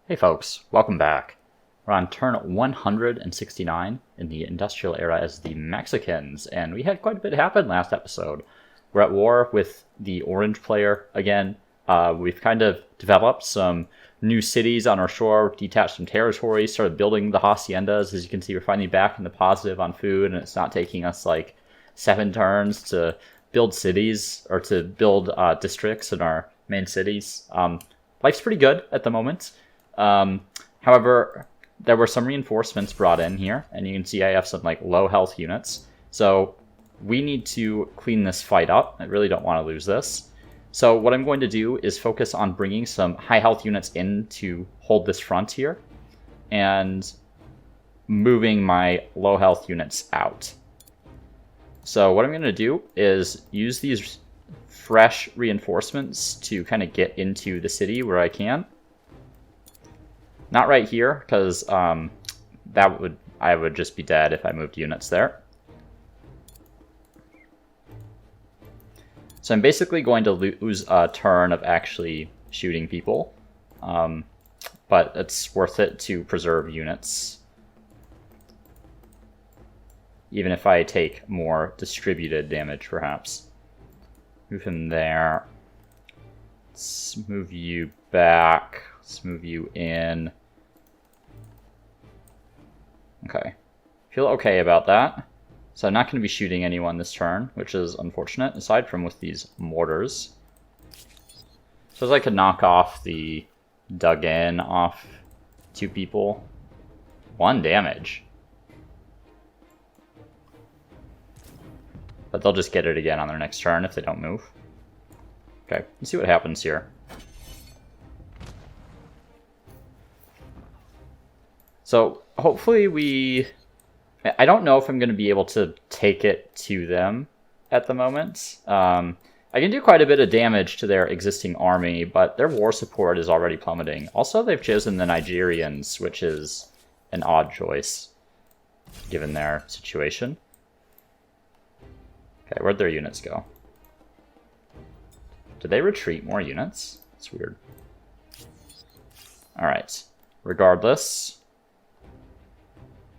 Hey folks, welcome back. We're on turn 169 in the industrial era as the Mexicans, and we had quite a bit happen last episode. We're at war with the orange player again. We've kind of developed some new cities on our shore, detached some territory, started building the haciendas. As you can see, we're finally back in the positive on food, and it's not taking us like 7 turns to build cities or to build districts in our main cities. Life's pretty good at the moment. However, there were some reinforcements brought in here, and you can see I have some like low health units. So we need to clean this fight up. I really don't want to lose this. So what I'm going to do is focus on bringing some high health units in to hold this front here, and moving my low health units out. So what I'm going to do is use these fresh reinforcements to kind of get into the city where I can. Not right here, because I would just be dead if I moved units there. So I'm basically going to lose a turn of actually shooting people, but it's worth it to preserve units, even if I take more distributed damage, perhaps. Move him there. Let's move you back. Let's move you in. Okay. Feel okay about that. So I'm not going to be shooting anyone this turn, which is unfortunate, aside from with these mortars. So as I could knock off the dug in off 2 people. 1 damage. But they'll just get it again on their next turn if they don't move. Okay, let's see what happens here. So hopefully I don't know if I'm going to be able to take it to them at the moment. I can do quite a bit of damage to their existing army, but their war support is already plummeting. Also, they've chosen the Nigerians, which is an odd choice, given their situation. Okay, where'd their units go? Did they retreat more units? That's weird. Alright, regardless.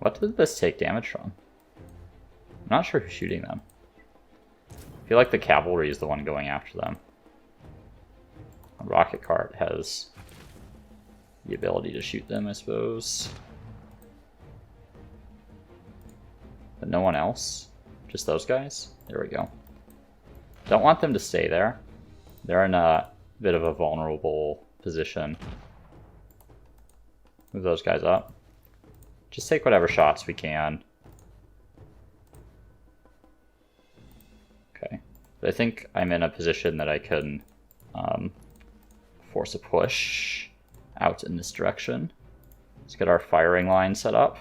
What did this take damage from? I'm not sure who's shooting them. I feel like the cavalry is the one going after them. A rocket cart has the ability to shoot them, I suppose. But no one else? Just those guys? There we go. Don't want them to stay there. They're in a bit of a vulnerable position. Move those guys up. Just take whatever shots we can. Okay. But I think I'm in a position that I can force a push out in this direction. Let's get our firing line set up.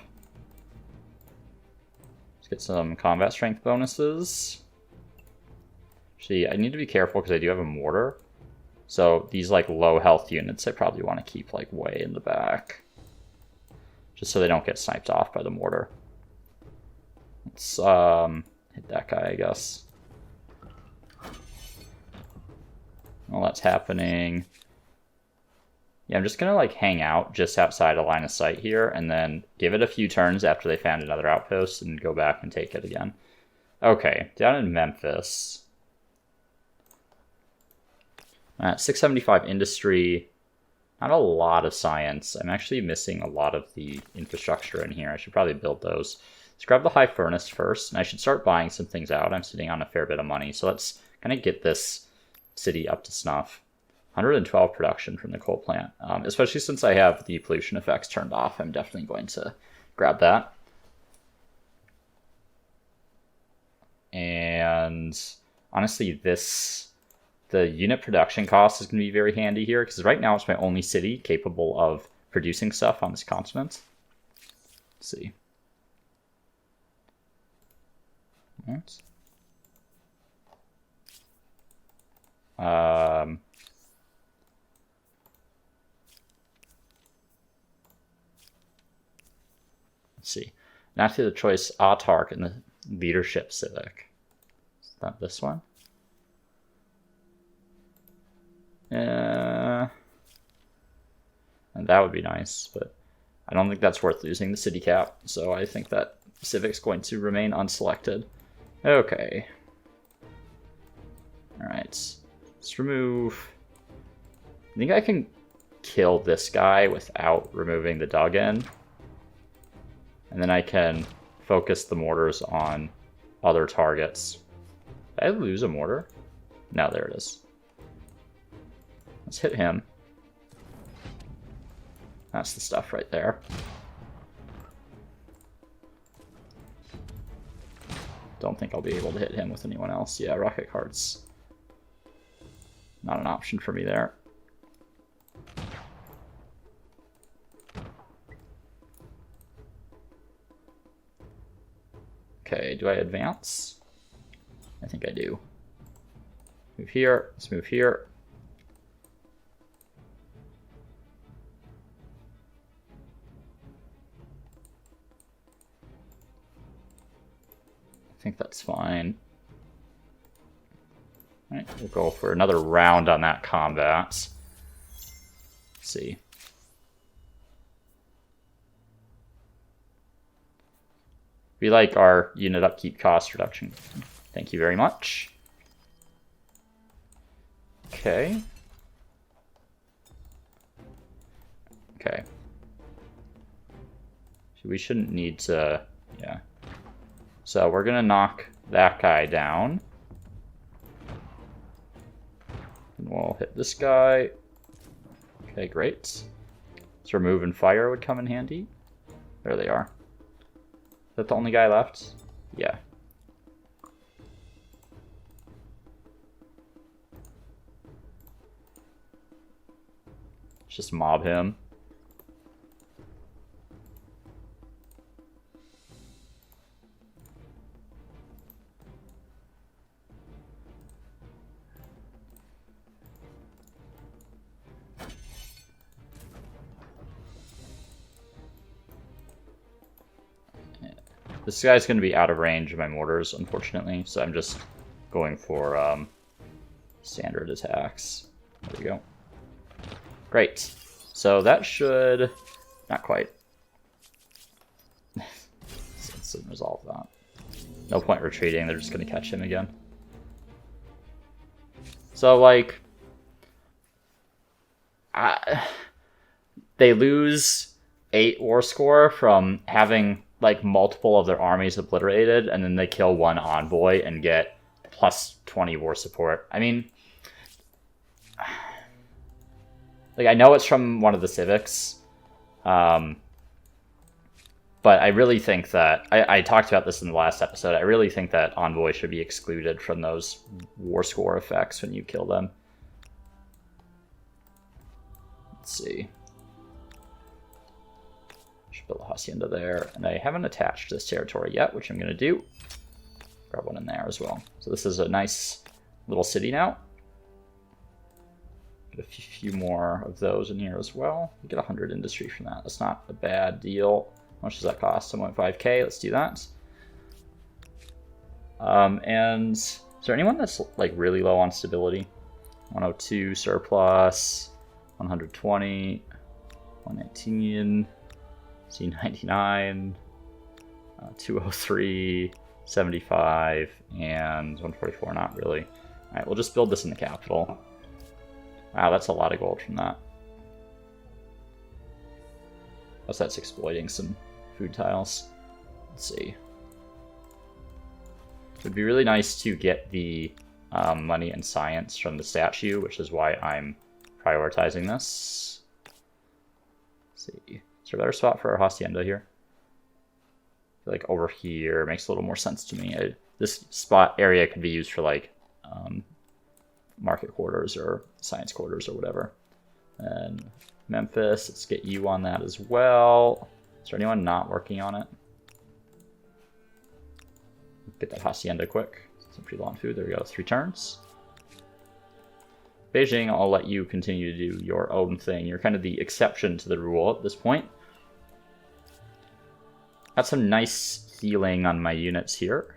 Let's get some combat strength bonuses. Actually, I need to be careful because I do have a mortar. So these like low health units I probably want to keep like way in the back. Just so they don't get sniped off by the mortar. Let's hit that guy, I guess. While that's happening, yeah, I'm just gonna like hang out just outside a line of sight here, and then give it a few turns after they found another outpost, and go back and take it again. Okay, down in Memphis. At 675 industry. Not a lot of science. I'm actually missing a lot of the infrastructure in here. I should probably build those. Let's grab the high furnace first, and I should start buying some things out. I'm sitting on a fair bit of money, so let's kind of get this city up to snuff. 112 production from the coal plant. Especially since I have the pollution effects turned off, I'm definitely going to grab that. And honestly, the unit production cost is going to be very handy here, because right now it's my only city capable of producing stuff on this continent. Let's see. What? Let's see. Not to the choice autarch in the leadership civic. Is that this one? And that would be nice, but I don't think that's worth losing the city cap, so I think that Civic's going to remain unselected. Okay. Alright. Let's remove... I think I can kill this guy without removing the dug-in. And then I can focus the mortars on other targets. Did I lose a mortar? No, there it is. Let's hit him. That's the stuff right there. Don't think I'll be able to hit him with anyone else. Yeah, rocket carts. Not an option for me there. Okay, do I advance? I think I do. Move here, let's move here. I think that's fine. All right, we'll go for another round on that combat. Let's see. We like our unit upkeep cost reduction. Thank you very much. Okay. Okay. We shouldn't need to, yeah. So we're gonna knock that guy down. And we'll hit this guy. Okay, great. So remove and fire would come in handy. There they are. Is that the only guy left? Yeah. Let's just mob him. This guy's going to be out of range of my mortars, unfortunately, so I'm just going for standard attacks. There we go. Great. So that should... not quite. Let's resolve that. No point retreating, they're just going to catch him again. So, like... they lose 8 war score from having... like multiple of their armies obliterated, and then they kill one envoy and get plus 20 war support. I mean, like I know it's from one of the civics, but I really think that I talked about this in the last episode. I really think that envoy should be excluded from those war score effects when you kill them. Let's see. Build a hacienda there, and I haven't attached this territory yet, which I'm going to do. Grab one in there as well. So this is a nice little city now. Get a few more of those in here as well. We get 100 industry from that. That's not a bad deal. How much does that cost? 1.5k. Let's do that. And is there anyone that's like really low on stability? 102 surplus, 120, 119. C99, 203, 75, and 144, not really. Alright, we'll just build this in the capital. Wow, that's a lot of gold from that. Plus that's exploiting some food tiles. Let's see. It would be really nice to get the money and science from the statue, which is why I'm prioritizing this. Let's see. Is there a better spot for our hacienda here? I feel like over here makes a little more sense to me. This spot area could be used for like market quarters or science quarters or whatever. And Memphis, let's get you on that as well. Is there anyone not working on it? Get that hacienda quick. Some pretty long food. There we go. 3 turns. Beijing, I'll let you continue to do your own thing. You're kind of the exception to the rule at this point. Got some nice healing on my units here.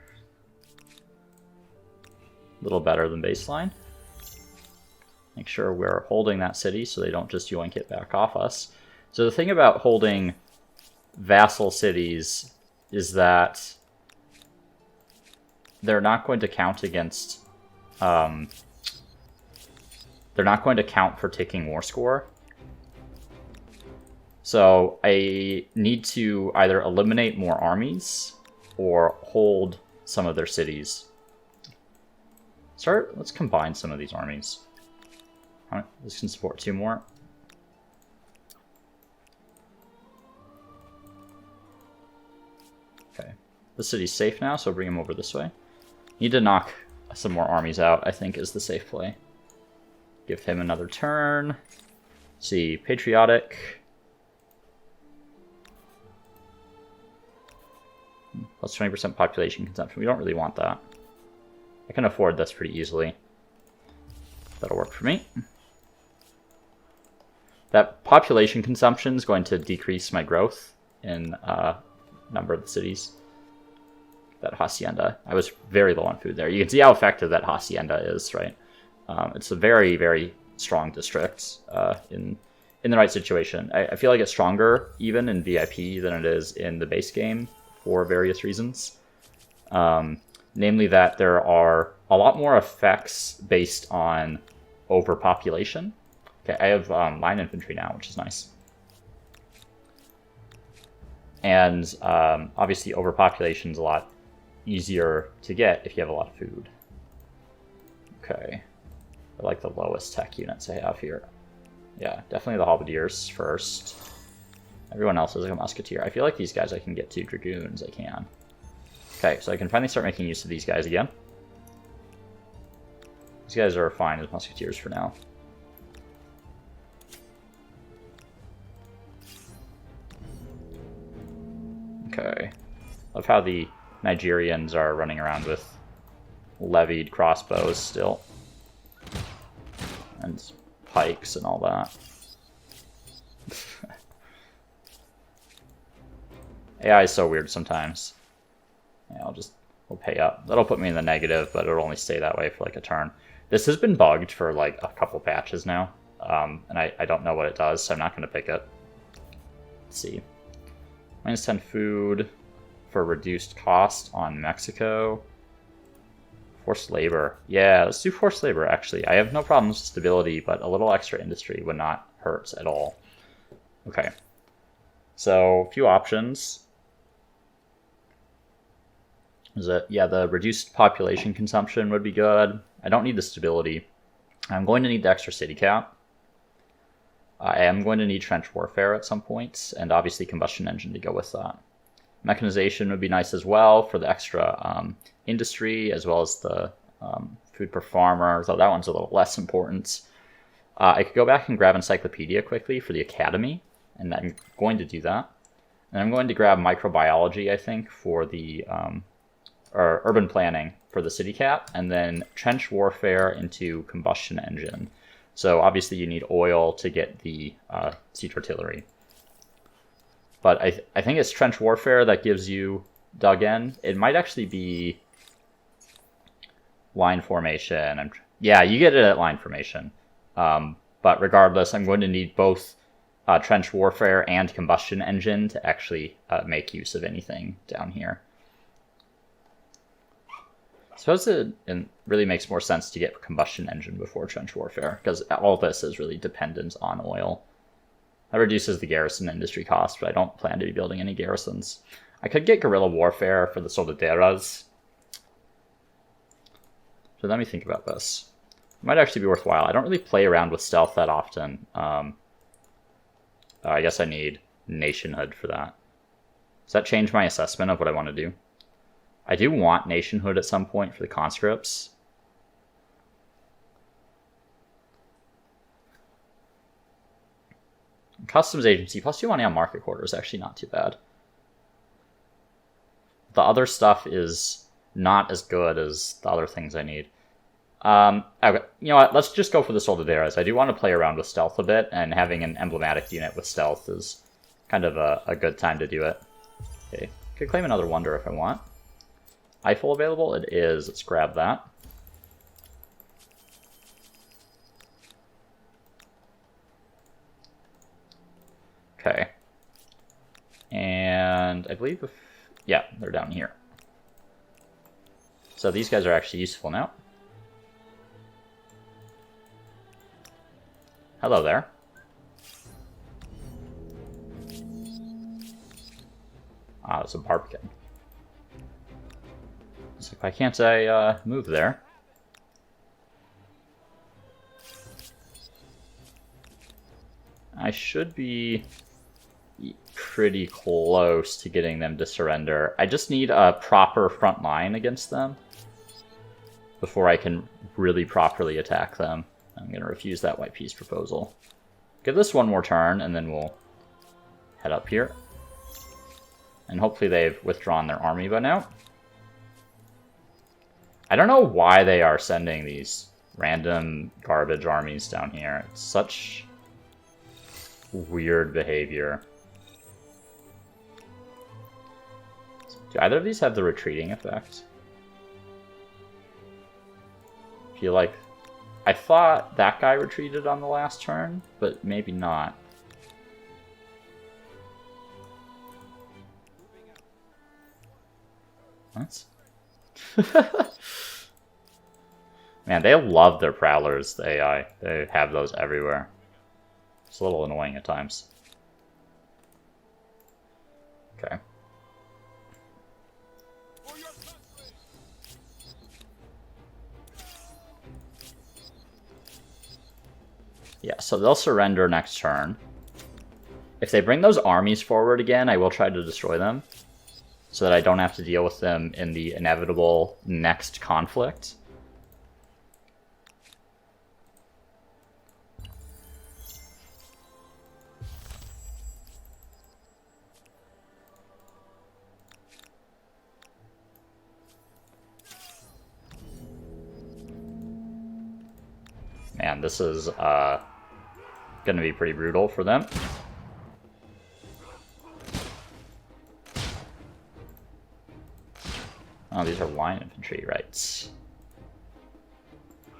A little better than baseline. Make sure we're holding that city so they don't just yoink it back off us. So the thing about holding vassal cities is that they're not going to count against... they're not going to count for taking war score. So I need to either eliminate more armies or hold some of their cities. Let's combine some of these armies. This can support 2 more. Okay. The city's safe now, so bring him over this way. Need to knock some more armies out, I think, is the safe play. Give him another turn. Let's see, patriotic. Plus 20% population consumption. We don't really want that. I can afford this pretty easily. That'll work for me. That population consumption is going to decrease my growth in number of the cities. That hacienda. I was very low on food there. You can see how effective that hacienda is, right? It's a very, very strong district in the right situation. I feel like it's stronger even in VIP than it is in the base game for various reasons. Namely that there are a lot more effects based on overpopulation. Okay, I have line infantry now, which is nice. And obviously overpopulation is a lot easier to get if you have a lot of food. Okay. I like the lowest tech units I have here. Yeah, definitely the halberdiers first. Everyone else is like a musketeer. I feel like these guys I can get to dragoons. I can. Okay, so I can finally start making use of these guys again. These guys are fine as musketeers for now. Okay. Love how the Nigerians are running around with levied crossbows still. And pikes and all that. AI is so weird sometimes. Yeah, we'll pay up. That'll put me in the negative, but it'll only stay that way for like a turn. This has been bugged for like a couple patches now. And I don't know what it does, so I'm not going to pick it. Let's see. -10 food for reduced cost on Mexico. Forced labor. Yeah, let's do forced labor, actually. I have no problems with stability, but a little extra industry would not hurt at all. Okay. So, a few options. Yeah, the reduced population consumption would be good. I don't need the stability. I'm going to need the extra city cap. I am going to need trench warfare at some point, and obviously combustion engine to go with that. Mechanization would be nice as well for the extra industry, as well as the food per farmer, though that one's a little less important. I could go back and grab encyclopedia quickly for the academy, and I'm going to do that. And I'm going to grab microbiology, I think, for the or urban planning for the city cap, and then trench warfare into combustion engine. So obviously you need oil to get the siege artillery. But I think it's trench warfare that gives you dug in. It might actually be line formation. Yeah, you get it at line formation. But regardless, I'm going to need both trench warfare and combustion engine to actually make use of anything down here. I suppose it really makes more sense to get combustion engine before trench warfare, because all this is really dependent on oil. That reduces the garrison industry cost, but I don't plan to be building any garrisons. I could get guerrilla warfare for the soldaderas. So let me think about this. It might actually be worthwhile. I don't really play around with stealth that often. I guess I need nationhood for that. Does that change my assessment of what I want to do? I do want nationhood at some point for the conscripts. Customs agency plus 2 money on market quarter is actually not too bad. The other stuff is not as good as the other things I need. Okay, you know what? Let's just go for the soldaderas. I do want to play around with stealth a bit, and having an emblematic unit with stealth is kind of a good time to do it. Okay, could claim another wonder if I want. Eiffel available? It is. Let's grab that. And I believe, yeah, they're down here. So these guys are actually useful now. Hello there. Ah, it's a barbican. So why can't I move there? I should be pretty close to getting them to surrender. I just need a proper front line against them before I can really properly attack them. I'm going to refuse that white peace proposal. Give this one more turn, and then we'll head up here. And hopefully they've withdrawn their army by now. I don't know why they are sending these random garbage armies down here. It's such weird behavior. Do either of these have the retreating effect? I feel like... I thought that guy retreated on the last turn, but maybe not. What? Man, they love their Prowlers, the AI. They have those everywhere. It's a little annoying at times. Okay. Yeah, so they'll surrender next turn. If they bring those armies forward again, I will try to destroy them, so that I don't have to deal with them in the inevitable next conflict. Man, this is going to be pretty brutal for them. Oh, these are line infantry, right?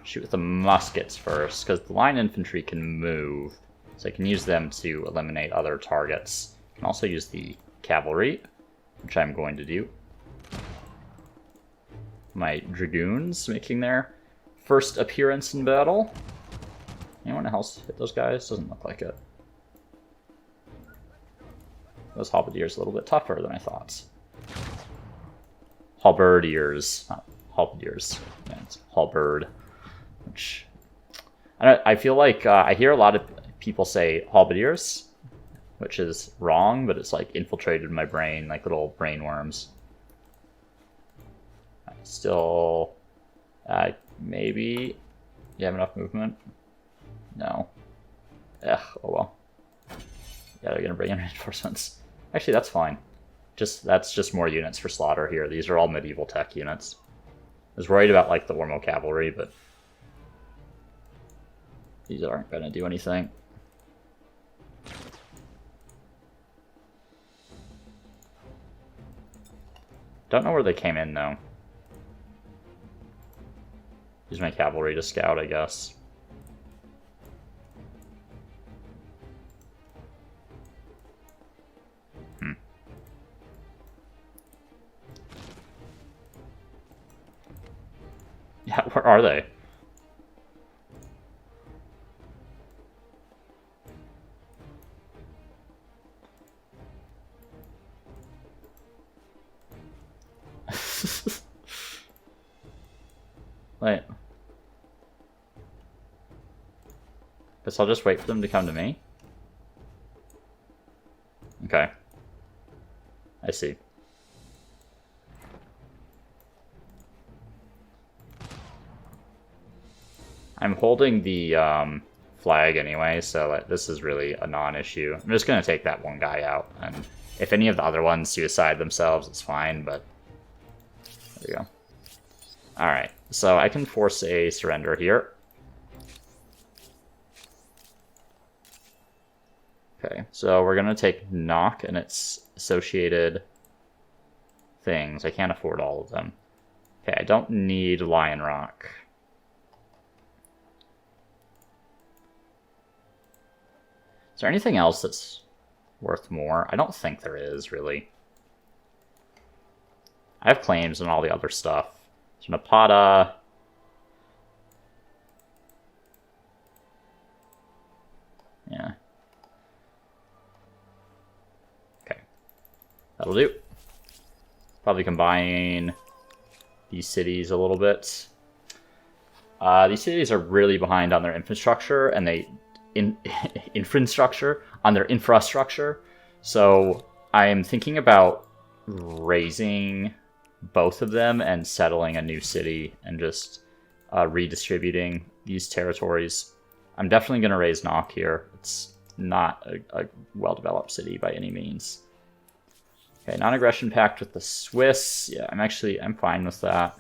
Shoot with the muskets first, because the line infantry can move. So I can use them to eliminate other targets. I can also use the cavalry, which I'm going to do. My dragoons making their first appearance in battle. Anyone else hit those guys? Doesn't look like it. Those halberdiers a little bit tougher than I thought. Halberdiers, not halberdiers. Yeah, it's halberd. Which I feel like I hear a lot of people say halberdiers, which is wrong, but it's like infiltrated my brain like little brain worms. Still, maybe you have enough movement. No. Ugh, oh well. Yeah, they're gonna bring in reinforcements. Actually, that's fine. That's just more units for slaughter here. These are all medieval tech units. I was worried about like the Ormo cavalry, but these aren't gonna do anything. Don't know where they came in though. Use my cavalry to scout, I guess. Yeah, where are they? Wait. Guess I'll just wait for them to come to me. Okay. I see. I'm holding the flag anyway, so this is really a non-issue. I'm just going to take that one guy out, and if any of the other ones suicide themselves, it's fine, but there we go. Alright, so I can force a surrender here. Okay, so we're going to take knock and its associated things. I can't afford all of them. Okay, I don't need Lion Rock. Is there anything else that's worth more? I don't think there is, really. I have claims on all the other stuff. So Napata. Yeah. Okay. That'll do. Probably combine these cities a little bit. These cities are really behind on their infrastructure, and infrastructure. So I'm thinking about raising both of them and settling a new city and just redistributing these territories. I'm definitely going to raise Nok here. It's not a well-developed city by any means. Okay, non-aggression pact with the Swiss. Yeah, I'm fine with that.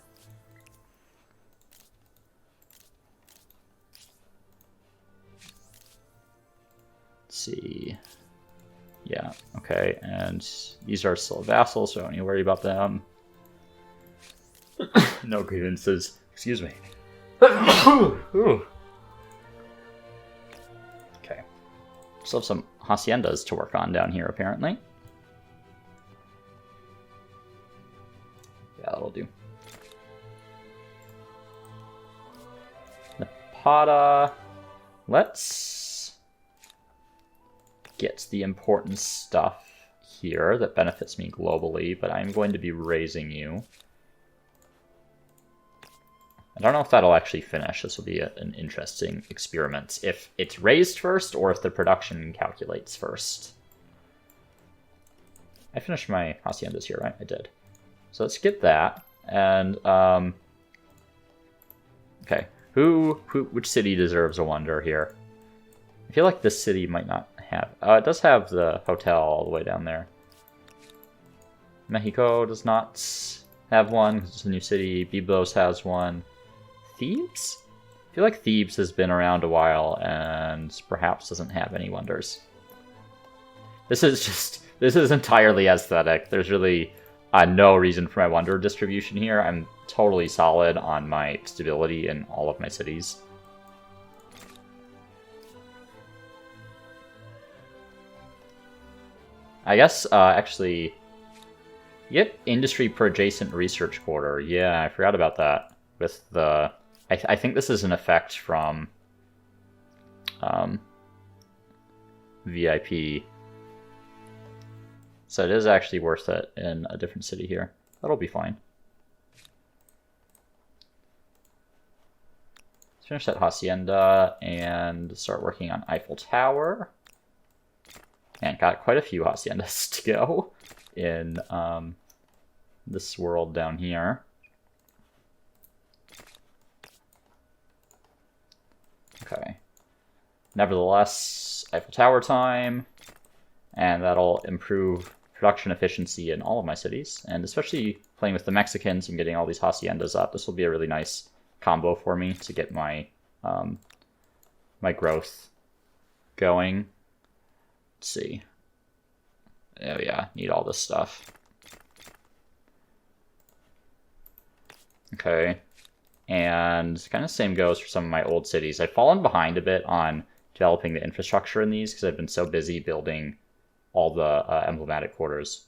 Let's see. Yeah, okay, and these are still vassals, so I don't need to worry about them. No grievances. Excuse me. Okay. Still have some haciendas to work on down here, apparently. Yeah, that'll do. Napata. Let's get the important stuff here that benefits me globally, but I'm going to be raising you. I don't know if that'll actually finish. This will be an interesting experiment. If it's raised first, or if the production calculates first. I finished my haciendas here, right? I did. So let's get that. And, okay. Which city deserves a wonder here? I feel like this city might not have... it does have the hotel all the way down there. Mexico does not have one, because it's a new city. Byblos has one. Thebes? I feel like Thebes has been around a while and perhaps doesn't have any wonders. This is entirely aesthetic. There's really no reason for my wonder distribution here. I'm totally solid on my stability in all of my cities. I guess, actually, get industry per adjacent research quarter. Yeah, I forgot about that. With the... I think this is an effect from VIP. So it is actually worth it in a different city here. That'll be fine. Let's finish that hacienda and start working on Eiffel Tower. And got quite a few haciendas to go in this world down here. Okay. Nevertheless, Eiffel Tower time, and that'll improve production efficiency in all of my cities, and especially playing with the Mexicans and getting all these haciendas up. This will be a really nice combo for me to get my my growth going. Let's see. Oh yeah, need all this stuff. Okay. And kind of same goes for some of my old cities. I've fallen behind a bit on developing the infrastructure in these because I've been so busy building all the emblematic quarters.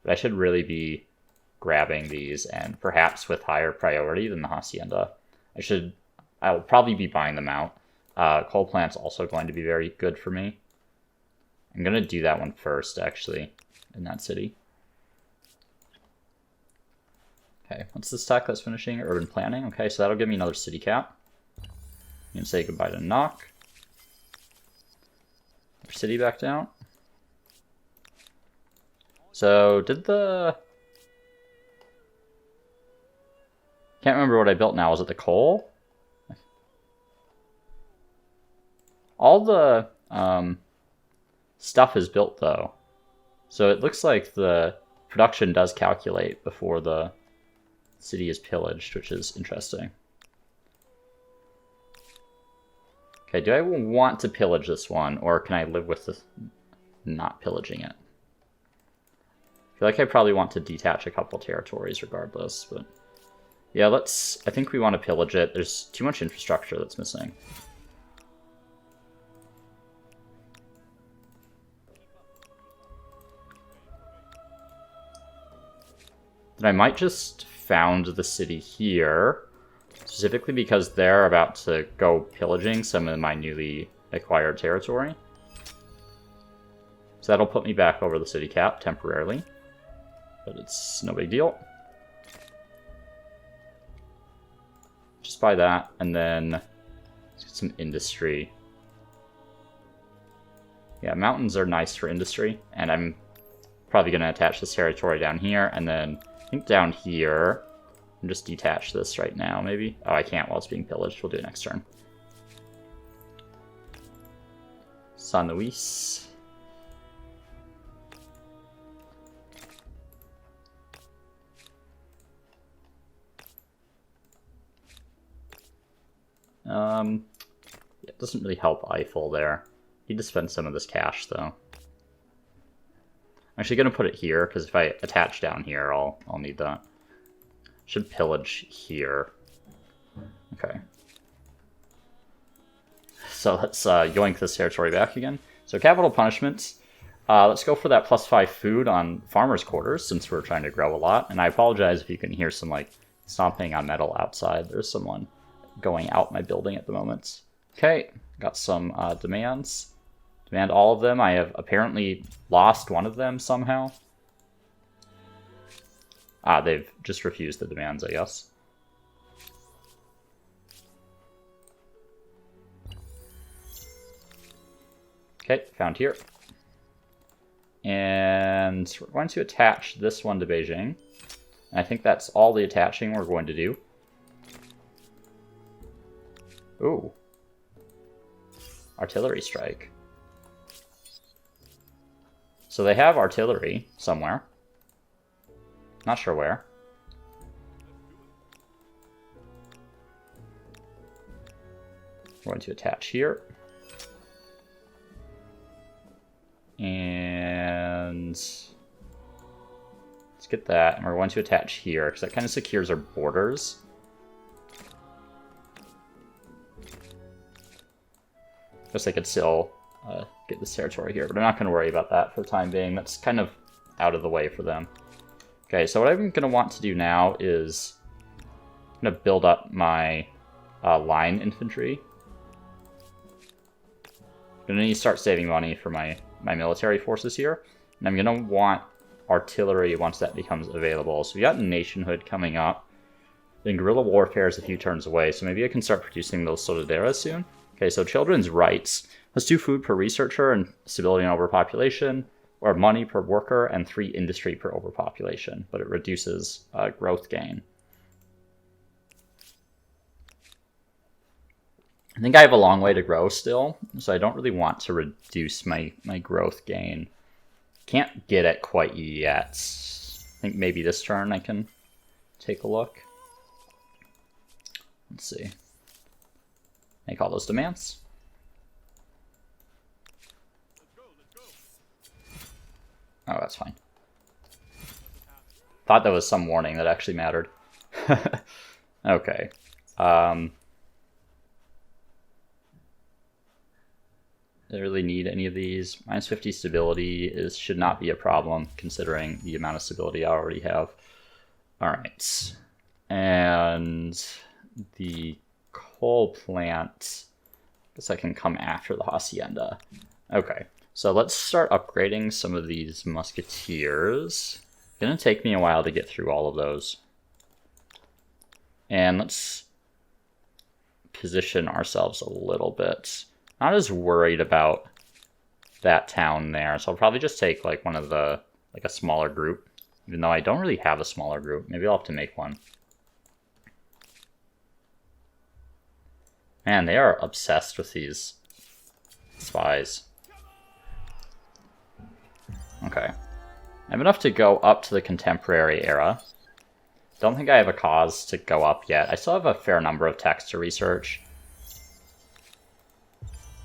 But I should really be grabbing these, and perhaps with higher priority than the hacienda. I will probably be buying them out. Coal plant's also going to be very good for me. I'm going to do that one first, actually, in that city. Okay, what's this tech that's finishing? Urban planning. Okay, so that'll give me another city cap. I'm going to say goodbye to Nok. Our city back down. So, did the... Can't remember what I built now. Was it the coal? All the stuff is built, though. So it looks like the production does calculate before the city is pillaged, which is interesting. Okay, do I want to pillage this one, or can I live with not pillaging it? I feel like I probably want to detach a couple territories regardless, but... Yeah, I think we want to pillage it. There's too much infrastructure that's missing. Then I might just found the city here, specifically because they're about to go pillaging some of my newly acquired territory. So that'll put me back over the city cap temporarily, but it's no big deal. Just buy that, and then let's get some industry. Yeah, mountains are nice for industry, and I'm probably going to attach this territory down here, and then I think down here, and just detach this right now, maybe. Oh, I can't while it's being pillaged. We'll do it next turn. San Luis. It doesn't really help Eiffel there. Need to spend some of this cash, though. I'm actually going to put it here, because if I attach down here, I'll need that. Should pillage here. Okay. So let's yoink this territory back again. So capital punishments. Let's go for that +5 food on farmers' quarters, since we're trying to grow a lot. And I apologize if you can hear some, like, stomping on metal outside. There's someone going out my building at the moment. Okay, got some demands. Demand all of them. I have apparently lost one of them somehow. They've just refused the demands, I guess. Okay, found here. And we're going to attach this one to Beijing. And I think that's all the attaching we're going to do. Ooh. Artillery strike. So they have artillery somewhere. Not sure where. We're going to attach here. And let's get that. And we're going to attach here, because that kind of secures our borders. Guess I could still get this territory here, but I'm not going to worry about that for the time being. That's kind of out of the way for them. Okay, so what I'm going to want to do now is I'm going to build up my line infantry. I'm going to need to start saving money for my military forces here. And I'm going to want artillery once that becomes available. So we got nationhood coming up. Then guerrilla warfare is a few turns away, so maybe I can start producing those soldaderas soon. Okay, so children's rights. Let's do food per researcher and stability and overpopulation, or money per worker and 3 industry per overpopulation, but it reduces growth gain. I think I have a long way to grow still, so I don't really want to reduce my growth gain. Can't get it quite yet. I think maybe this turn I can take a look. Let's see. Make all those demands. Oh, that's fine. Thought that was some warning that actually mattered. Okay. Don't really need any of these. -50 stability should not be a problem, considering the amount of stability I already have. Alright. And the coal plant, I guess I can come after the hacienda. Okay, so let's start upgrading some of these musketeers. It's gonna take me a while to get through all of those. And let's position ourselves a little bit. Not as worried about that town there, so I'll probably just take like one of the, like a smaller group. Even though I don't really have a smaller group, maybe I'll have to make one. Man, they are obsessed with these spies. Okay. I have enough to go up to the contemporary era. Don't think I have a cause to go up yet. I still have a fair number of texts to research.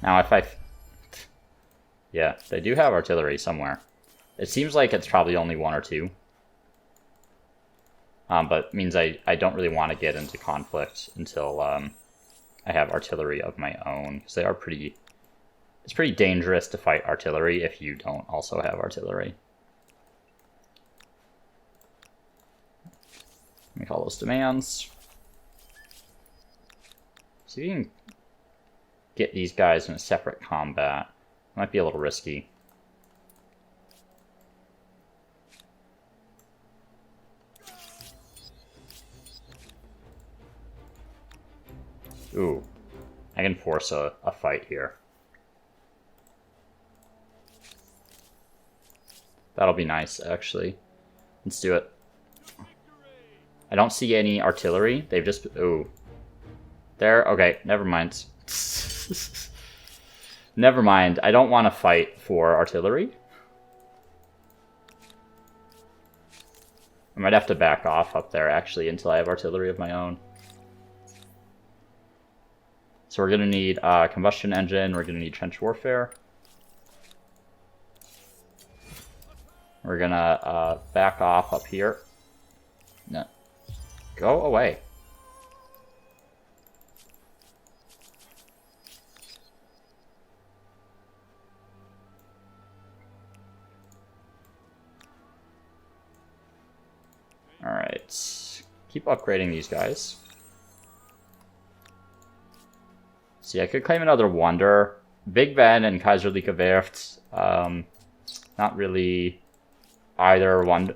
Now if yeah, they do have artillery somewhere. It seems like it's probably only 1 or 2. But means I don't really want to get into conflict until I have artillery of my own, because they are pretty... It's pretty dangerous to fight artillery if you don't also have artillery. Make all those demands. See if you can get these guys in a separate combat. Might be a little risky. Ooh, I can force a fight here. That'll be nice, actually. Let's do it. I don't see any artillery. They've just... Ooh. There. Okay, never mind. Never mind. I don't want to fight for artillery. I might have to back off up there, actually, until I have artillery of my own. So we're going to need combustion engine. We're going to need trench warfare. We're going to back off up here. No. Go away. Alright. Keep upgrading these guys. See, I could claim another wonder. Big Ben and Kaiserliche Werft. Not really either one.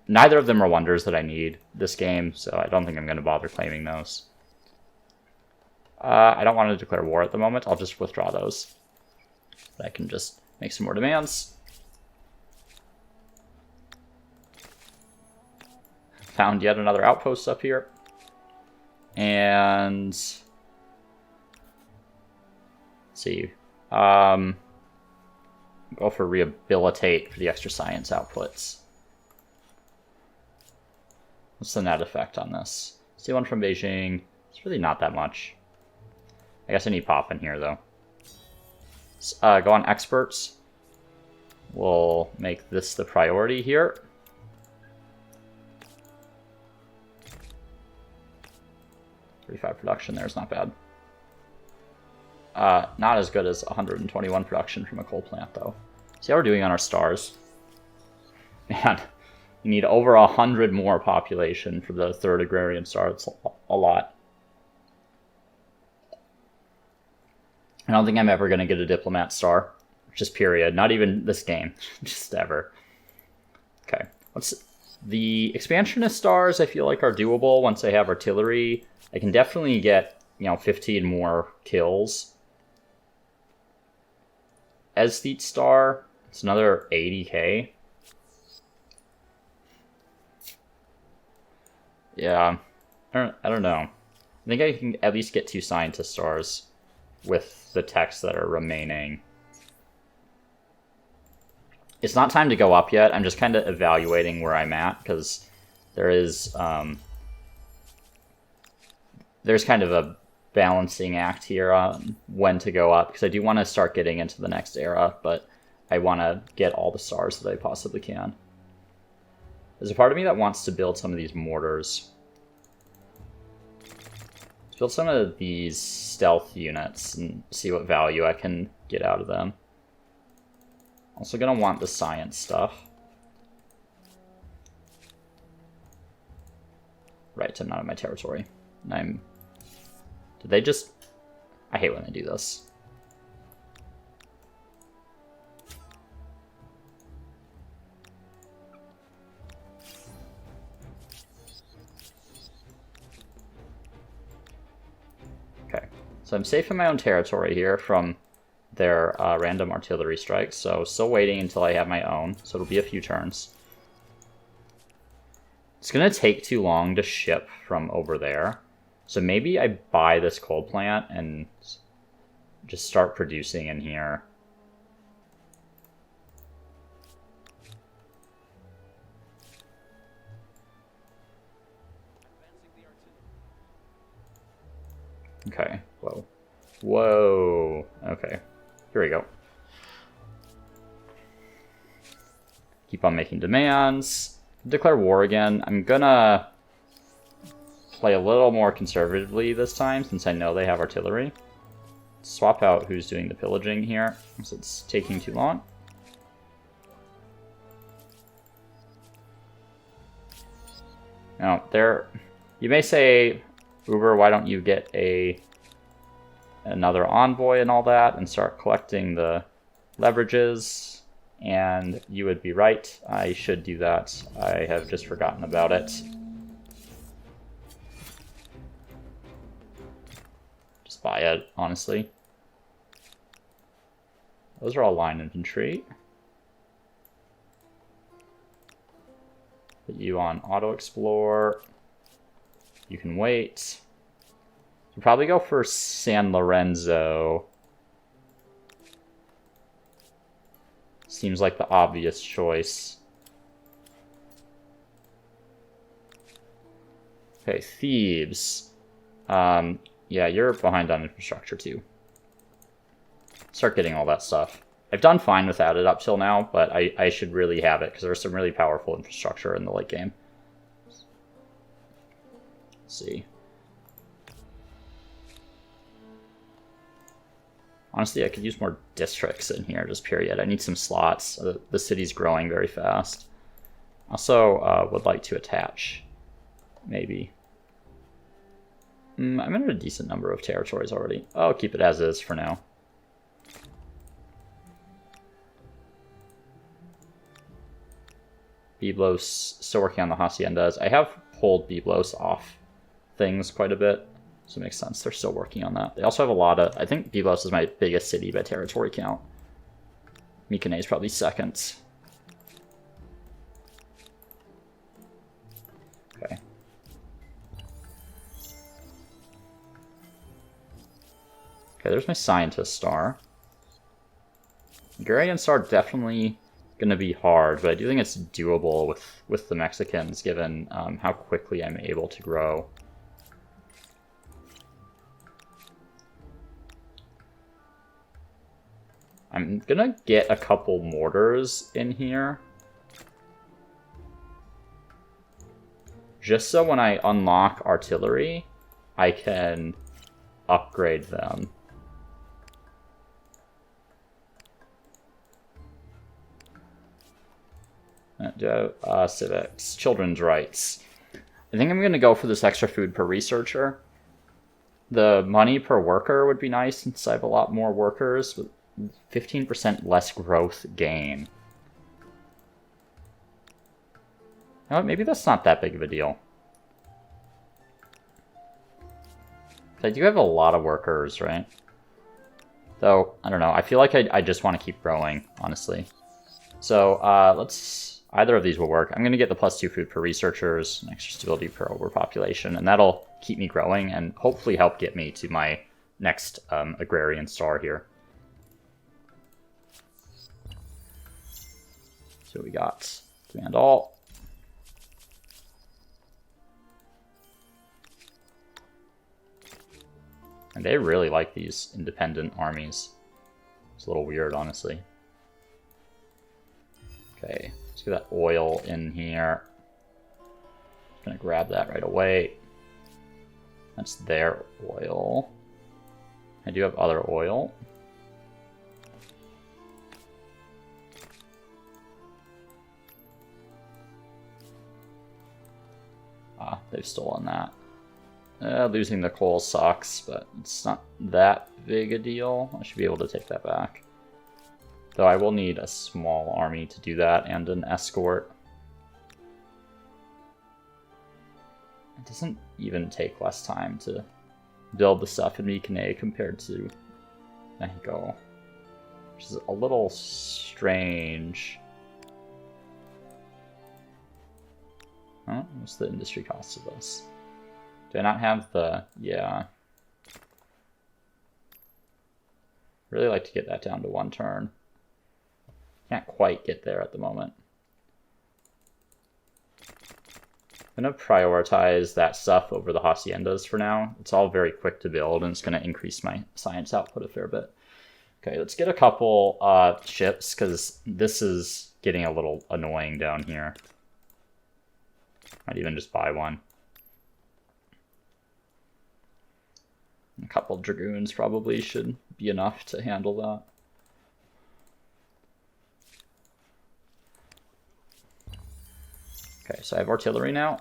Neither of them are wonders that I need this game, so I don't think I'm going to bother claiming those. I don't want to declare war at the moment. I'll just withdraw those. I can just make some more demands. Found yet another outpost up here. And... let's see. Go for rehabilitate for the extra science outputs. What's the net effect on this? See one from Beijing. It's really not that much. I guess I need pop in here, though. Go on experts. We'll make this the priority here. Production there is not bad. Not as good as 121 production from a coal plant, though. See how we're doing on our stars? Man, you need over 100 more population for the third agrarian star. It's a lot. I don't think I'm ever going to get a diplomat star. Just period. Not even this game. Just ever. Okay. The expansionist stars, I feel like, are doable once I have artillery. I can definitely get, 15 more kills. Aesthete star, it's another 80k. Yeah, I don't know. I think I can at least get 2 scientist stars with the techs that are remaining. It's not time to go up yet. I'm just kind of evaluating where I'm at, because there's kind of a balancing act here on when to go up, because I do want to start getting into the next era, but I want to get all the stars that I possibly can. There's a part of me that wants to build some of these mortars. Let's build some of these stealth units and see what value I can get out of them. Also gonna want the science stuff. Right, I'm not in my territory. Did they just... I hate when they do this. Okay, so I'm safe in my own territory here from their random artillery strikes, so still waiting until I have my own, so it'll be a few turns. It's going to take too long to ship from over there. So maybe I buy this coal plant and just start producing in here. Okay, whoa. Whoa, okay. Here we go. Keep on making demands. Declare war again. I'm gonna play a little more conservatively this time, since I know they have artillery. Swap out who's doing the pillaging here, since it's taking too long. Now, You may say, Uber, why don't you get another envoy and all that and start collecting the leverages? And you would be right. I should do that. I have just forgotten about it. Just buy it, honestly. Those are all line infantry. Put you on auto explore. You can wait. We'll probably go for San Lorenzo. Seems like the obvious choice. Okay, Thebes. Yeah, you're behind on infrastructure too. Start getting all that stuff. I've done fine without it up till now, but I should really have it because there's some really powerful infrastructure in the late game. Let's see. Honestly, I could use more districts in here, just period. I need some slots. The city's growing very fast. Also, would like to attach, maybe. I'm in a decent number of territories already. I'll keep it as is for now. Byblos still working on the haciendas. I have pulled Byblos off things quite a bit, so it makes sense. They're still working on that. They also have a lot of... I think Byblos is my biggest city by territory count. Mykenae is probably second. Okay. Okay, there's my scientist star. Nigerian star definitely going to be hard, but I do think it's doable with the Mexicans, given how quickly I'm able to grow. I'm going to get a couple mortars in here. Just so when I unlock artillery, I can upgrade them. Civics, children's rights. I think I'm going to go for this extra food per researcher. The money per worker would be nice since I have a lot more workers with 15% less growth gain. You know what, maybe that's not that big of a deal. I do have a lot of workers, right? Though, I don't know. I feel like I just want to keep growing, honestly. So, let's... Either of these will work. I'm going to get the +2 food per researchers, and extra stability per overpopulation, and that'll keep me growing and hopefully help get me to my next agrarian star here. So we got command all. And they really like these independent armies. It's a little weird, honestly. Okay. Let's get that oil in here. Just gonna grab that right away. That's their oil. I do have other oil. Ah, they've stolen that. Losing the coal sucks, but it's not that big a deal. I should be able to take that back. Though I will need a small army to do that, and an escort. It doesn't even take less time to build the stuff in Mykenae compared to Mexico, which is a little strange. Oh, what's the industry cost of this? Do I not have the... Yeah. Really like to get that down to 1 turn. Can't quite get there at the moment. I'm going to prioritize that stuff over the haciendas for now. It's all very quick to build, and it's going to increase my science output a fair bit. Okay, let's get a couple ships, because this is getting a little annoying down here. Might even just buy one. A couple dragoons probably should be enough to handle that. Okay, so I have artillery now.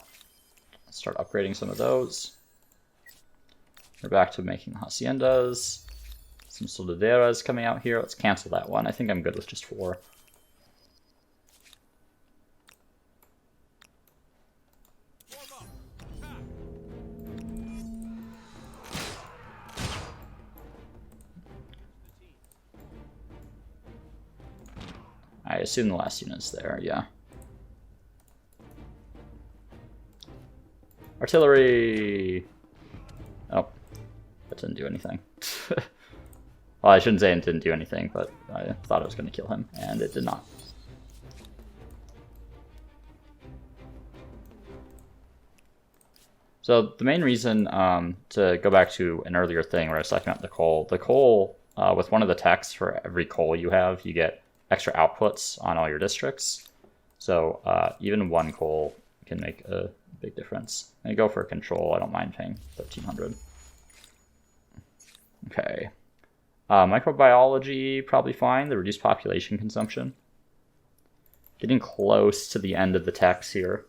Let's start upgrading some of those. We're back to making the haciendas. Some soldaderas coming out here. Let's cancel that one. I think I'm good with just 4. I assume the last unit's there, yeah. Artillery! Oh, that didn't do anything. Well, I shouldn't say it didn't do anything, but I thought it was going to kill him, and it did not. So the main reason, to go back to an earlier thing where I was talking about the coal, with one of the techs for every coal you have, you get extra outputs on all your districts. So even 1 coal can make a big difference. I go for control. I don't mind paying 1,300. Okay. Microbiology, probably fine. The reduced population consumption. Getting close to the end of the techs here.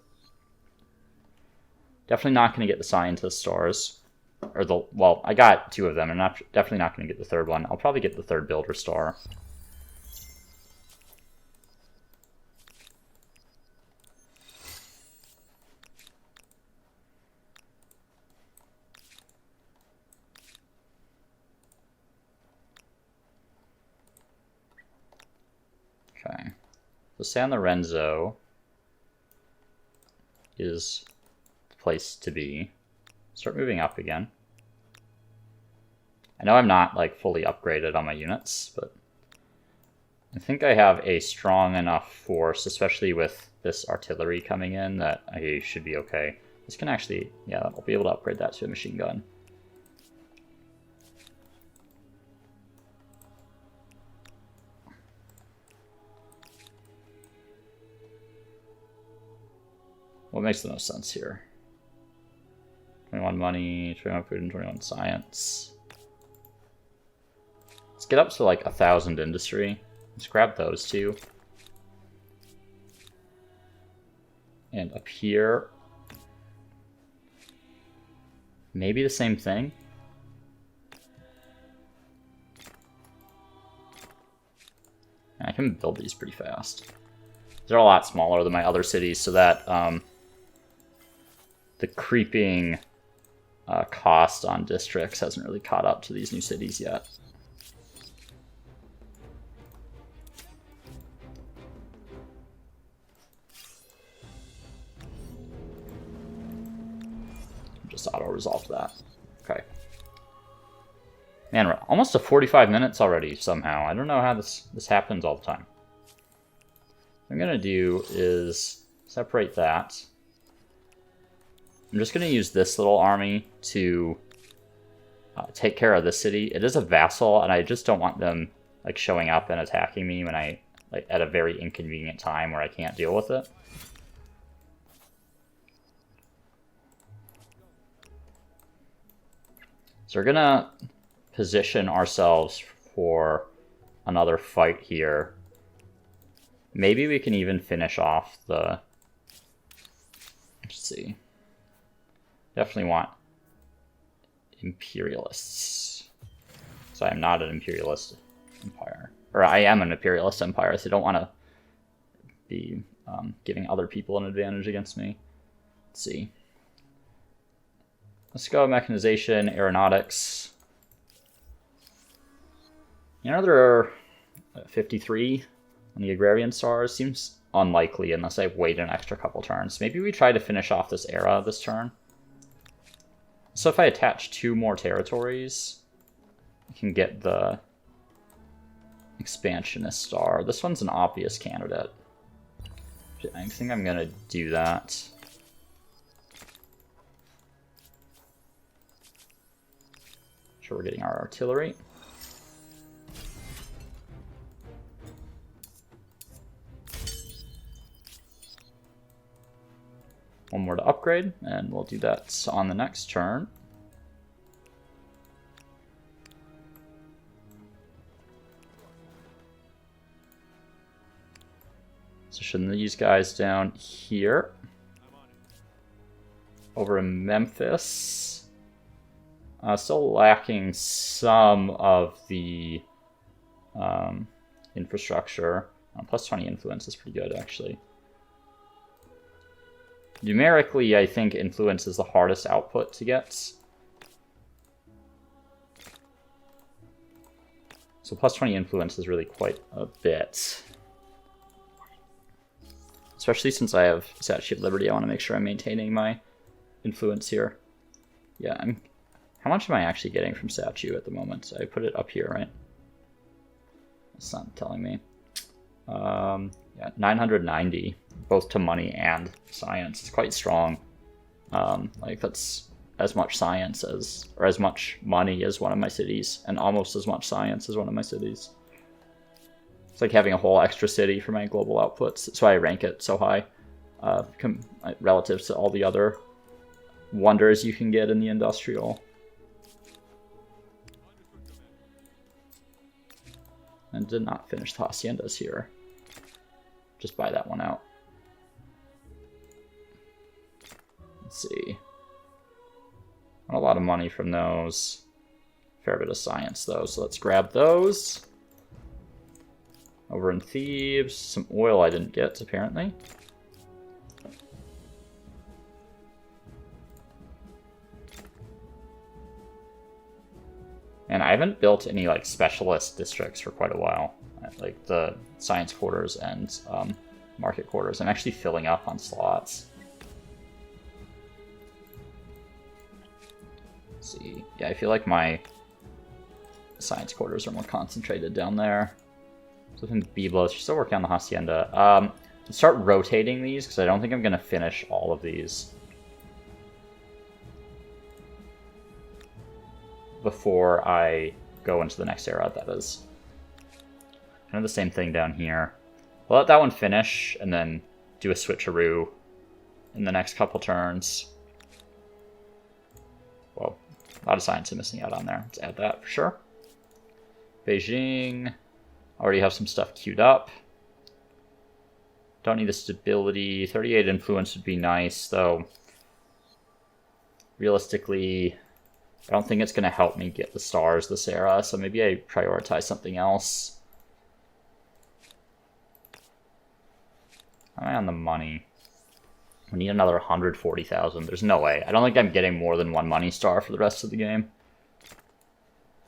Definitely not going to get the scientist stars. Well, I got 2 of them. I'm definitely not going to get the 3rd one. I'll probably get the 3rd builder star. Okay, so San Lorenzo is the place to be. Start moving up again. I know I'm not like fully upgraded on my units, but I think I have a strong enough force, especially with this artillery coming in, that I should be okay. This can actually, yeah, I'll be able to upgrade that to a machine gun. What makes the most sense here? 21 money, 21 food, and 21 science. Let's get up to like 1,000 industry. Let's grab those 2. And up here, maybe the same thing. I can build these pretty fast. They're a lot smaller than my other cities, so that the creeping cost on districts hasn't really caught up to these new cities yet. Just auto-resolve that. Okay. Man, we're almost to 45 minutes already somehow. I don't know how this happens all the time. What I'm going to do is separate that. I'm just going to use this little army to take care of this city. It is a vassal, and I just don't want them like showing up and attacking me when at a very inconvenient time where I can't deal with it. So we're going to position ourselves for another fight here. Maybe we can even finish off the... Let's see. Definitely want imperialists. So I'm not an imperialist empire. Or I am an imperialist empire, so I don't want to be giving other people an advantage against me. Let's see. Let's go mechanization, aeronautics. You know, there are 53 on the agrarian stars. Seems unlikely unless I wait an extra couple turns. Maybe we try to finish off this era this turn. So if I attach 2 more territories, I can get the expansionist star. This one's an obvious candidate. I think I'm going to do that. Sure, we're getting our artillery. One more to upgrade, and we'll do that on the next turn. So shouldn't these guys down here? over in Memphis. Still lacking some of the infrastructure. Plus 20 influence is pretty good, actually. Numerically, I think influence is the hardest output to get. So plus 20 influence is really quite a bit. Especially since I have Statue of Liberty, I want to make sure I'm maintaining my influence here. Yeah, how much am I actually getting from Statue at the moment? I put it up here, right? It's not telling me. Yeah, 990, both to money and science. It's quite strong. Like that's as much science as, or as much money as one of my cities, and almost as much science as one of my cities. It's like having a whole extra city for my global outputs. That's why I rank it so high, relative to all the other wonders you can get in the industrial. And did not finish the haciendas here. Just buy that one out. Let's see. Not a lot of money from those. Fair bit of science though, so let's grab those. Over in Thebes, some oil I didn't get apparently. And I haven't built any like specialist districts for quite a while. Like the science quarters and market quarters. I'm actually filling up on slots. Let's see. Yeah, I feel like my science quarters are more concentrated down there. So in Byblos, you're still working on the hacienda. Start rotating these because I don't think I'm going to finish all of these before I go into the next era, that is. Kind of the same thing down here. We'll let that one finish, and then do a switcheroo in the next couple turns. Whoa, a lot of science I'm missing out on there. Let's add that for sure. Beijing, already have some stuff queued up. Don't need the stability. 38 influence would be nice, though. Realistically, I don't think it's going to help me get the stars this era, so maybe I prioritize something else. Am I on the money? We need another 140,000. There's no way. I don't think I'm getting more than one money star for the rest of the game.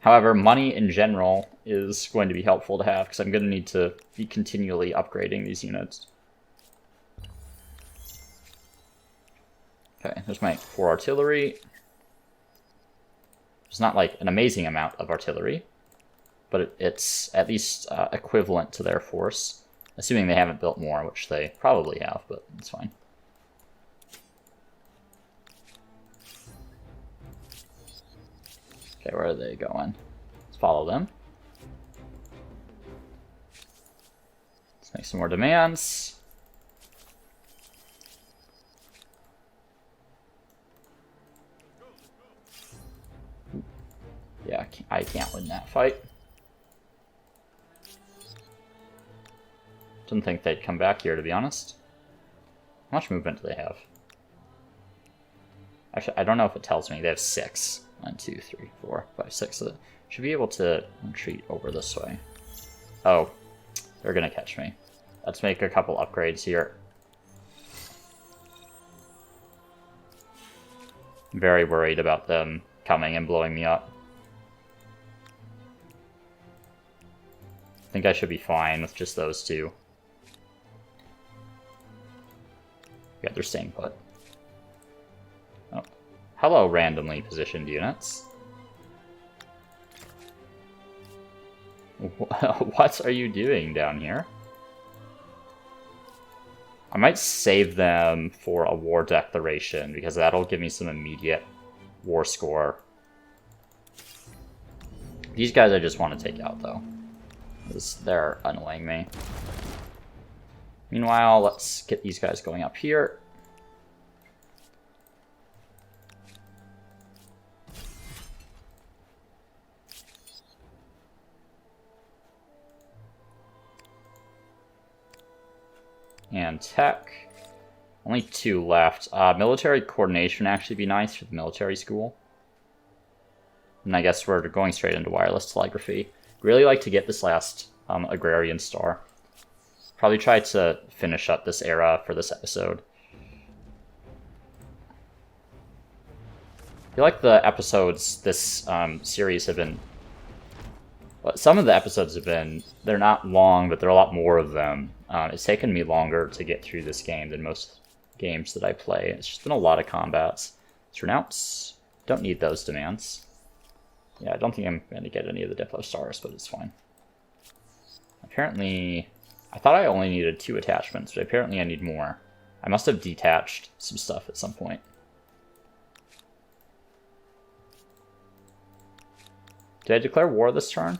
However, money in general is going to be helpful to have, because I'm going to need to be continually upgrading these units. Okay, there's my 4 artillery. It's not like an amazing amount of artillery, but it's at least equivalent to their force. Assuming they haven't built more, which they probably have, but it's fine. Okay, where are they going? Let's follow them. Let's make some more demands. Yeah, I can't win that fight. Didn't think they'd come back here, to be honest. How much movement do they have? Actually, I don't know if it tells me. They have 6. 1, 2, 3, 4, 5, 6. So should be able to retreat over this way. Oh, they're gonna catch me. Let's make a couple upgrades here. I'm very worried about them coming and blowing me up. I think I should be fine with just those two. Yeah, they're staying put. Oh. Hello, randomly positioned units. What are you doing down here? I might save them for a war declaration, because that'll give me some immediate war score. These guys I just want to take out, though, because they're annoying me. Meanwhile, let's get these guys going up here. And tech. Only 2 left. Military coordination actually be nice for the military school. And I guess we're going straight into wireless telegraphy. Really like to get this last agrarian star. Probably try to finish up this era for this episode. I feel like the episodes this series have been... Well, some of the episodes have been... They're not long, but there are a lot more of them. It's taken me longer to get through this game than most games that I play. It's just been a lot of combats. Turnouts. Don't need those demands. Yeah, I don't think I'm going to get any of the Diplo stars, but it's fine. Apparently... I thought I only needed 2 attachments, but apparently I need more. I must have detached some stuff at some point. Did I declare war this turn?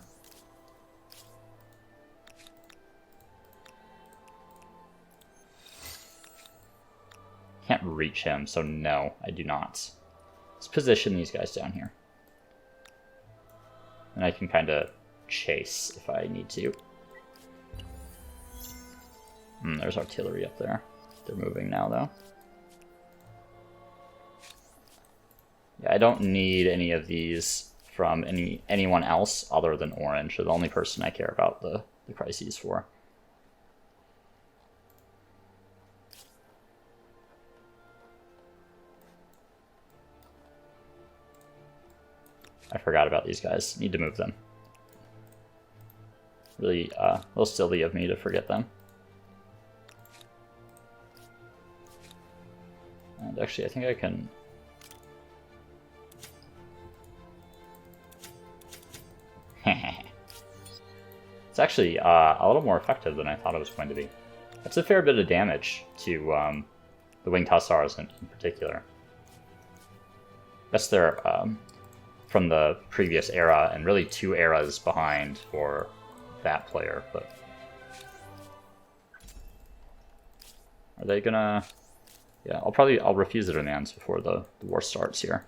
Can't reach him, so no, I do not. Let's position these guys down here. And I can kind of chase if I need to. There's artillery up there. They're moving now, though. Yeah, I don't need any of these from anyone else other than Orange. They're the only person I care about the crises for. I forgot about these guys. Need to move them. Really, a little silly of me to forget them. And actually, I think I can... It's actually a little more effective than I thought it was going to be. That's a fair bit of damage to the Winged Hussars in particular. That's their... from the previous era, and really 2 eras behind for that player, but... Are they gonna... Yeah, I'll refuse the demands before the war starts here.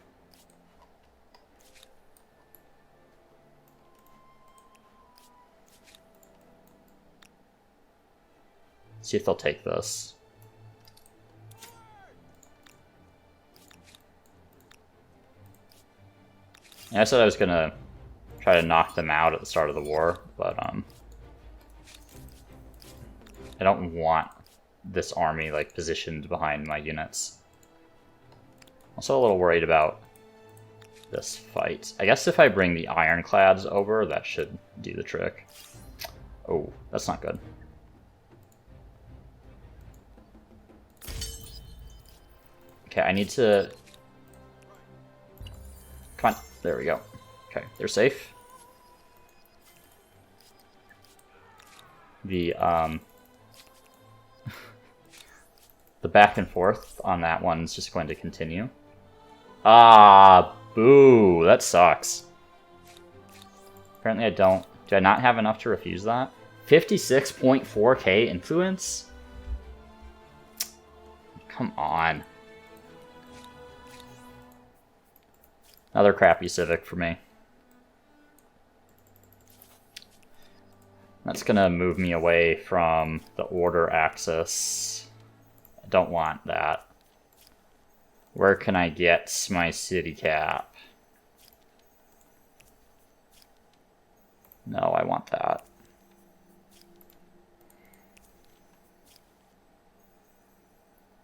See if they'll take this. And I said I was gonna try to knock them out at the start of the war, but I don't want this army like positioned behind my units. Also a little worried about this fight. I guess if I bring the ironclads over, that should do the trick. Oh, that's not good. Okay, I need to... Come on, there we go. Okay, they're safe. The back and forth on that one's just going to continue. Ah, boo, that sucks. Apparently I don't... Do I not have enough to refuse that? 56.4k influence? Come on. Another crappy Civic for me. That's gonna move me away from the order axis. I don't want that. Where can I get my city cap? No, I want that.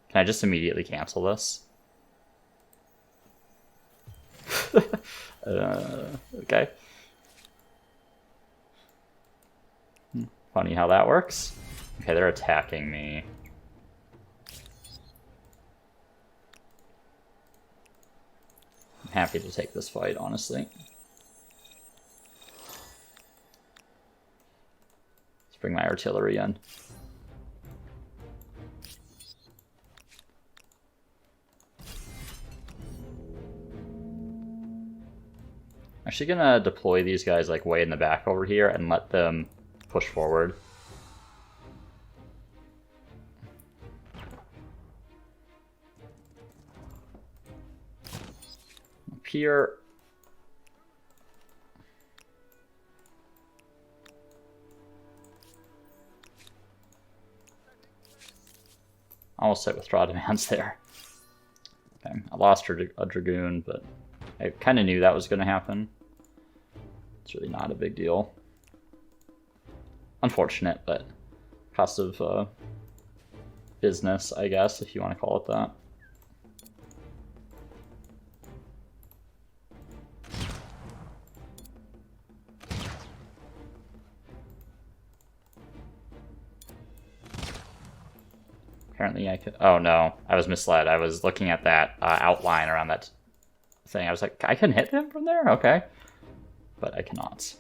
Can I just immediately cancel this? Okay. Funny how that works. Okay, they're attacking me. I'm happy to take this fight, honestly. Let's bring my artillery in. Actually gonna deploy these guys like way in the back over here and let them push forward. Up here. almost said withdraw demands there. Okay, I lost a Dragoon, but I kind of knew that was going to happen. It's really not a big deal. Unfortunate, but cost of business, I guess, if you want to call it that. Apparently I could... Oh no, I was misled. I was looking at that outline around that thing. I was like, I can hit him from there? Okay. But I cannot.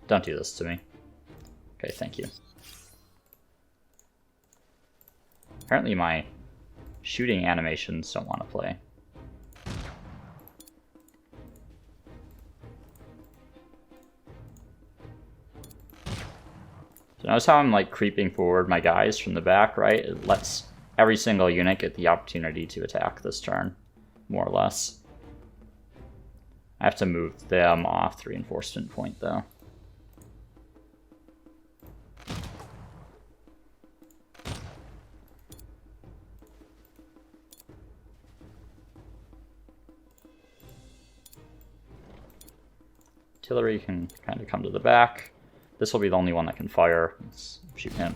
Don't do this to me. Okay, thank you. Apparently my shooting animations don't want to play. So notice how I'm like creeping forward my guys from the back, right? It lets every single unit get the opportunity to attack this turn, more or less. I have to move them off the reinforcement point though. Artillery can kind of come to the back. This will be the only one that can fire. Let's shoot him.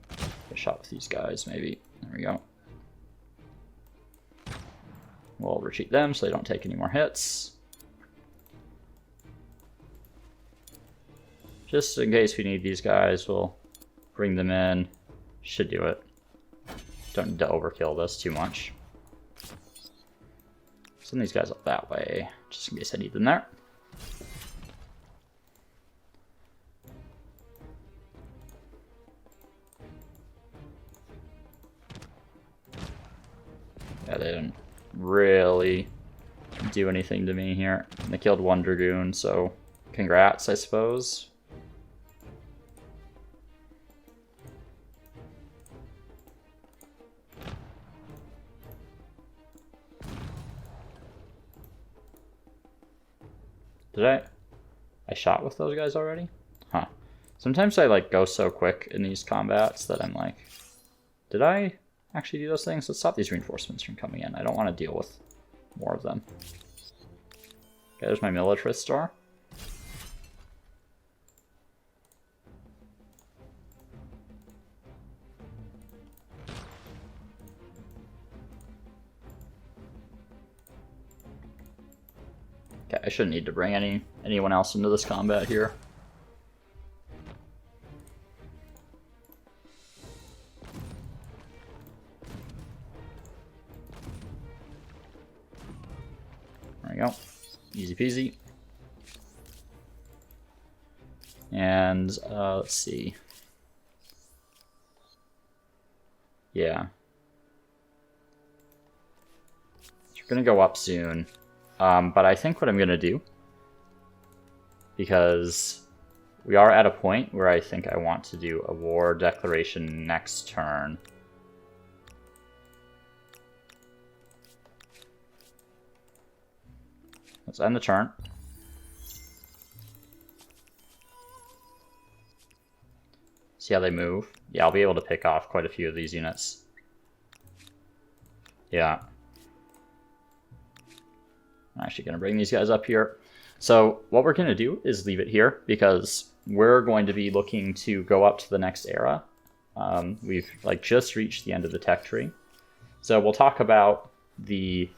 Get a shot with these guys, maybe. There we go. We'll retreat them so they don't take any more hits. Just in case we need these guys, we'll bring them in. Should do it. Don't need to overkill this too much. Send these guys up that way, just in case I need them there. Yeah, they didn't really do anything to me here. They killed one Dragoon, so congrats, I suppose. Did I shot with those guys already? Huh. Sometimes I like go so quick in these combats that I'm like, did I actually do those things? Let's stop these reinforcements from coming in. I don't want to deal with more of them. Okay, there's my militarist star. Okay, I shouldn't need to bring anyone else into this combat here. There we go. Easy peasy. And let's see. Yeah. We're gonna go up soon. But I think what I'm going to do, because we are at a point where I think I want to do a war declaration next turn. Let's end the turn. See how they move? Yeah, I'll be able to pick off quite a few of these units. Yeah. I'm actually going to bring these guys up here. So what we're going to do is leave it here because we're going to be looking to go up to the next era. We've like just reached the end of the tech tree. So we'll talk about the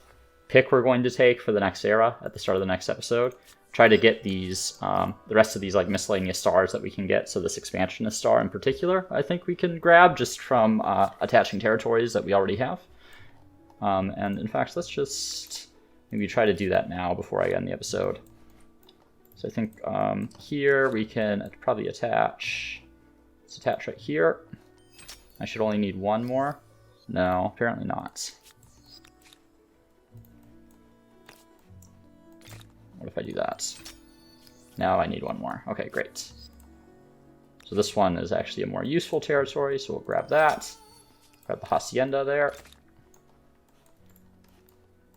pick we're going to take for the next era at the start of the next episode. Try to get these, the rest of these like miscellaneous stars that we can get. So this expansionist star in particular, I think we can grab just from attaching territories that we already have. And in fact, let's just maybe try to do that now before I end the episode. So I think here we can probably attach. Let's attach right here. I should only need one more. No, apparently not. What if I do that? Now I need one more. Okay, great. So this one is actually a more useful territory, so we'll grab that. Grab the hacienda there.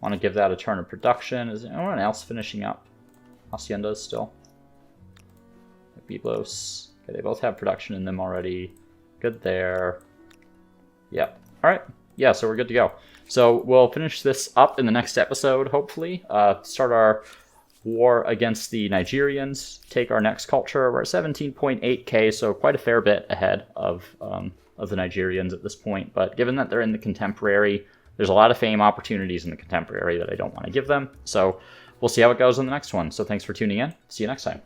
Want to give that a turn of production. Is anyone else finishing up? haciendas still. Biblos. Okay, they both have production in them already. Good there. Yep. All right. Yeah, so we're good to go. So we'll finish this up in the next episode, hopefully. Start our war against the Nigerians, take our next culture. We're at 17.8k, so quite a fair bit ahead of the Nigerians at this point. But given that they're in the contemporary, there's a lot of fame opportunities in the contemporary that I don't want to give them. So we'll see how it goes in the next one. So thanks for tuning in. See you next time.